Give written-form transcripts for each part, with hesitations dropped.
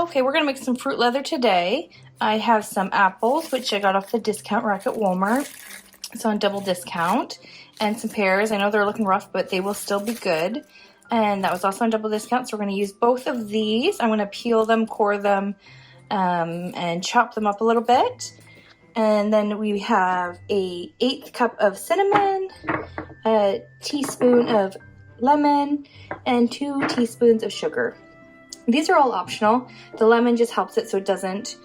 Okay, we're gonna make some fruit leather today. I have some apples, which I got off the discount rack at Walmart. It's on double discount. And some pears. I know they're looking rough, but they will still be good. And that was also on double discount, so we're gonna use both of these. I'm gonna peel them, core them, and chop them up a little bit. And then we have a 1/8 cup of cinnamon, a teaspoon of lemon, and 2 teaspoons of sugar. These are all optional. The lemon just helps it so it doesn't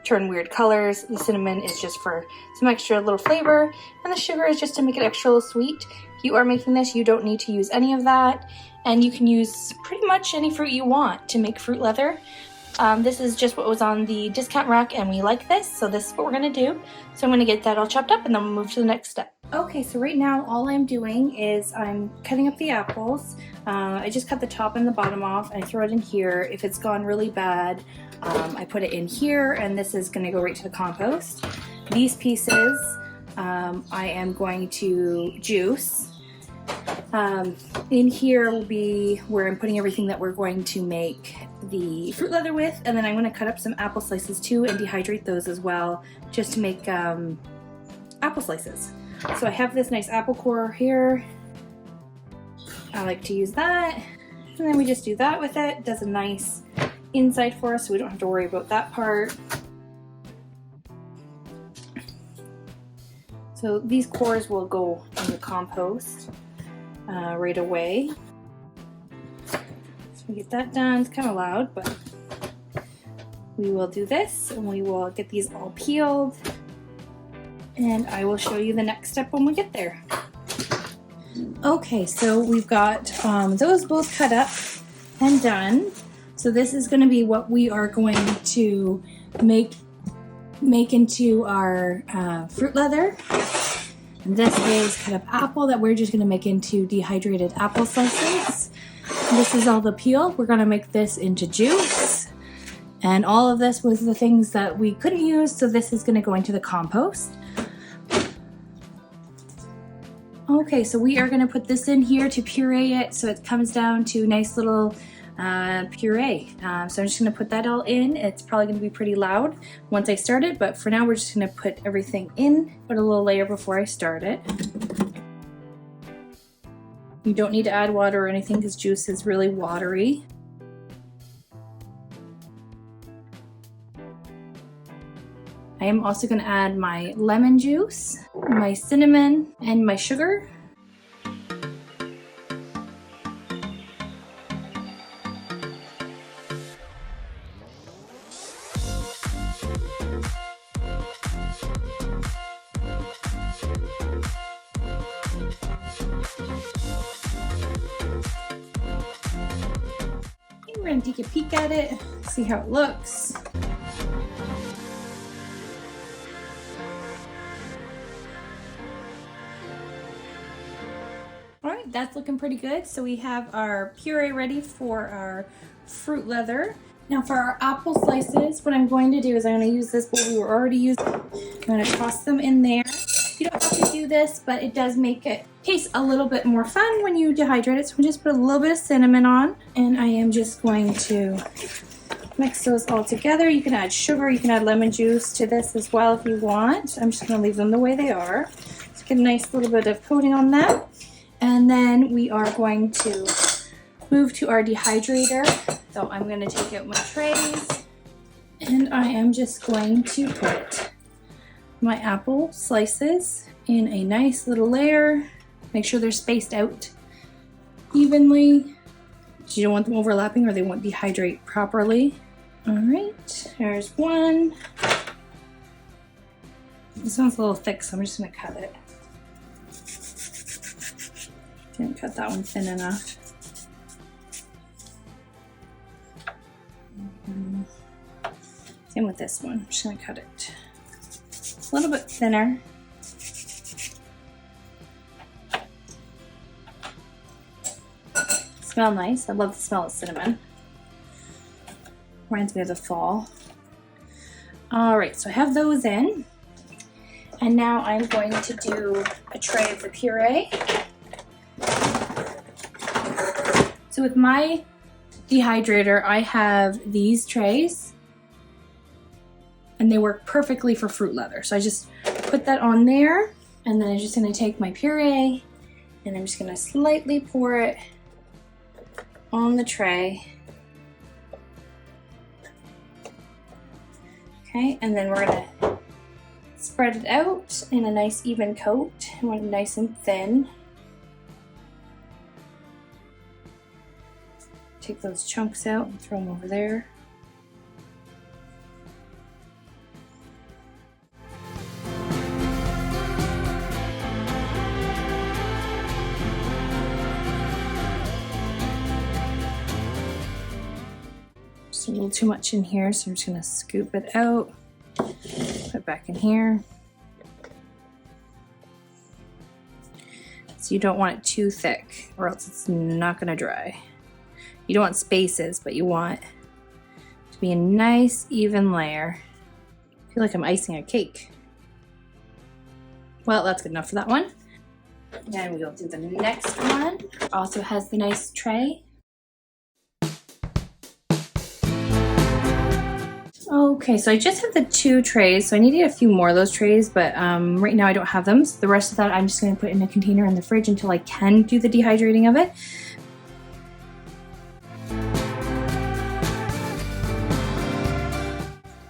turn weird colors. The cinnamon is just for some extra little flavor, and the sugar is just to make it extra little sweet. If you are making this, you don't need to use any of that, and you can use pretty much any fruit you want to make fruit leather. This is just what was on the discount rack, and we like this, so this is what we're gonna do. So I'm gonna get that all chopped up, and then we'll move to the next step. Okay, so right now all I'm doing is I'm cutting up the apples. I just cut the top and the bottom off, and I throw it in here. If it's gone really bad, I put it in here, and this is gonna go right to the compost. These pieces I am going to juice. In here will be where I'm putting everything that we're going to make the fruit leather with, and then I'm going to cut up some apple slices too and dehydrate those as well, just to make apple slices. So I have this nice apple core here. I like to use that, and then we just do that with it. It does a nice inside for us, so we don't have to worry about that part. So these cores will go in the compost right away. So we get that done. It's kind of loud, but we will do this, and we will get these all peeled, and I will show you the next step when we get there. Okay, so we've got those both cut up and done. So this is going to be what we are going to make into our fruit leather. And this is cut up apple that we're just going to make into dehydrated apple slices. And this is all the peel. We're going to make this into juice. And all of this was the things that we couldn't use, so this is going to go into the compost. Okay, so we are going to put this in here to puree it so it comes down to nice little puree. So I'm just going to put that all in. It's probably going to be pretty loud once I start it, but for now we're just going to put everything in, put a little layer before I start it. You don't need to add water or anything because juice is really watery. I am also going to add my lemon juice, my cinnamon, and my sugar. We're going to take a peek at it, see how it looks. Alright, that's looking pretty good. So we have our puree ready for our fruit leather. Now for our apple slices, what I'm going to do is I'm going to use this bowl we were already using. I'm going to toss them in there. You don't have to do this, but it does make it taste a little bit more fun when you dehydrate it. So we just put a little bit of cinnamon on, and I am just going to mix those all together. You can add sugar, you can add lemon juice to this as well if you want. I'm just going to leave them the way they are. Just get a nice little bit of coating on them. And then we are going to move to our dehydrator. So I'm going to take out my trays, and I am just going to put my apple slices in a nice little layer. Make sure they're spaced out evenly. You don't want them overlapping or they won't dehydrate properly. All right, there's one. This one's a little thick, so I'm just gonna cut it. Didn't cut that one thin enough. Same with this one. I'm just gonna cut it a little bit thinner. Smell nice. I love the smell of cinnamon. Reminds me of the fall. Alright, so I have those in. And now I'm going to do a tray of the puree. So with my dehydrator, I have these trays and they work perfectly for fruit leather. So I just put that on there, and then I'm just gonna take my puree and I'm just gonna slightly pour it on the tray. Okay, and then we're gonna spread it out in a nice even coat. I want it nice and thin. Take those chunks out and throw them over there. Just a little too much in here, so I'm just gonna scoop it out, put it back in here. So you don't want it too thick or else it's not gonna dry. You don't want spaces, but you want to be a nice even layer. I feel like I'm icing a cake. Well, that's good enough for that one. And we'll do the next one. Also has the nice tray. Okay, so I just have the 2 trays, so I need to get a few more of those trays, but right now I don't have them. So the rest of that I'm just going to put in a container in the fridge until I can do the dehydrating of it.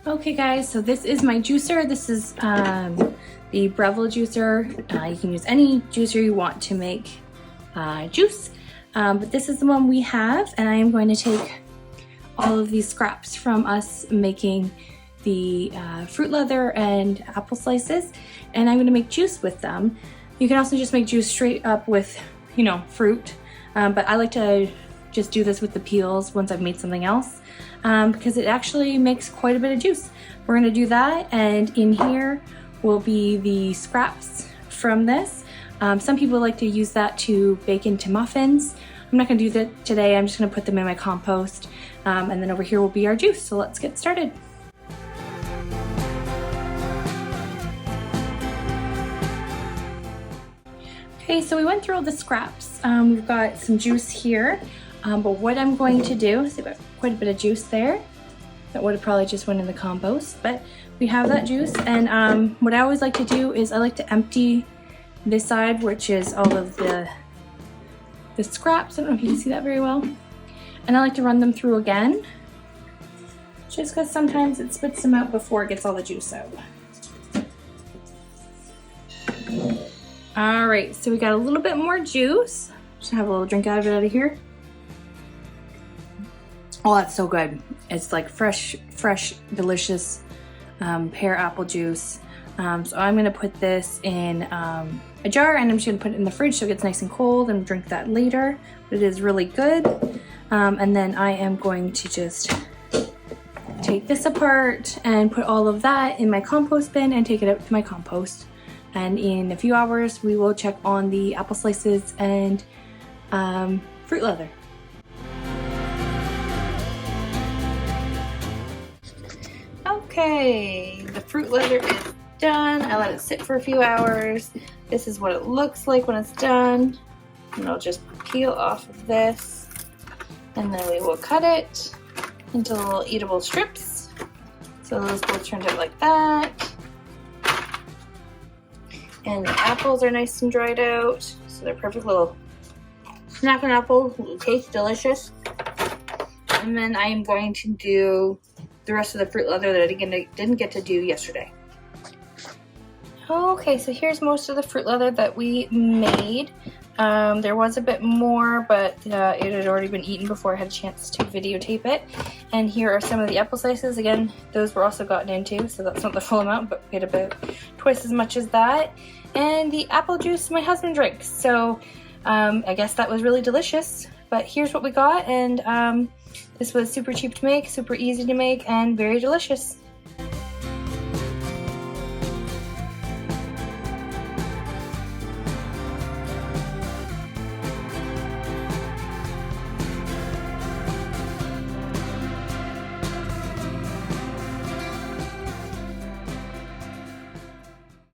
Okay guys, so this is my juicer. This is the Breville juicer. You can use any juicer you want to make juice, but this is the one we have, and I am going to take all of these scraps from us making the fruit leather and apple slices, and I'm going to make juice with them. You can also just make juice straight up with, you know, fruit, but I like to just do this with the peels once I've made something else, because it actually makes quite a bit of juice. We're going to do that, and in here will be the scraps from this. Some people like to use that to bake into muffins. I'm not going to do that today. I'm just going to put them in my compost, and then over here will be our juice. So let's get started. Okay, so we went through all the scraps. We've got some juice here, but what I'm going to do is about quite a bit of juice there. That would have probably just went in the compost, but we have that juice. And what I always like to do is I like to empty this side, which is all of the scraps. I don't know if you can see that very well. And I like to run them through again, just because sometimes it spits them out before it gets all the juice out. All right, so we got a little bit more juice. Just have a little drink out of here. Oh, that's so good. It's like fresh, delicious pear apple juice. So I'm gonna put this in a jar, and I'm just gonna put it in the fridge so it gets nice and cold and drink that later. But it is really good. And then I am going to just take this apart and put all of that in my compost bin and take it out to my compost. And in a few hours, we will check on the apple slices and fruit leather. Okay, the fruit leather is done. I let it sit for a few hours. This is what it looks like when it's done. And I'll just peel off of this, and then we will cut it into little eatable strips. So those both turned out like that. And the apples are nice and dried out, so they're perfect little snacking apple, little taste delicious. And then I am going to do the rest of the fruit leather that I didn't get to do yesterday. Okay, so here's most of the fruit leather that we made. There was a bit more, but it had already been eaten before I had a chance to videotape it. And here are some of the apple slices. Again, those were also gotten into, so that's not the full amount, but we had about twice as much as that. And the apple juice my husband drinks, so I guess that was really delicious. But here's what we got, and this was super cheap to make, super easy to make, and very delicious.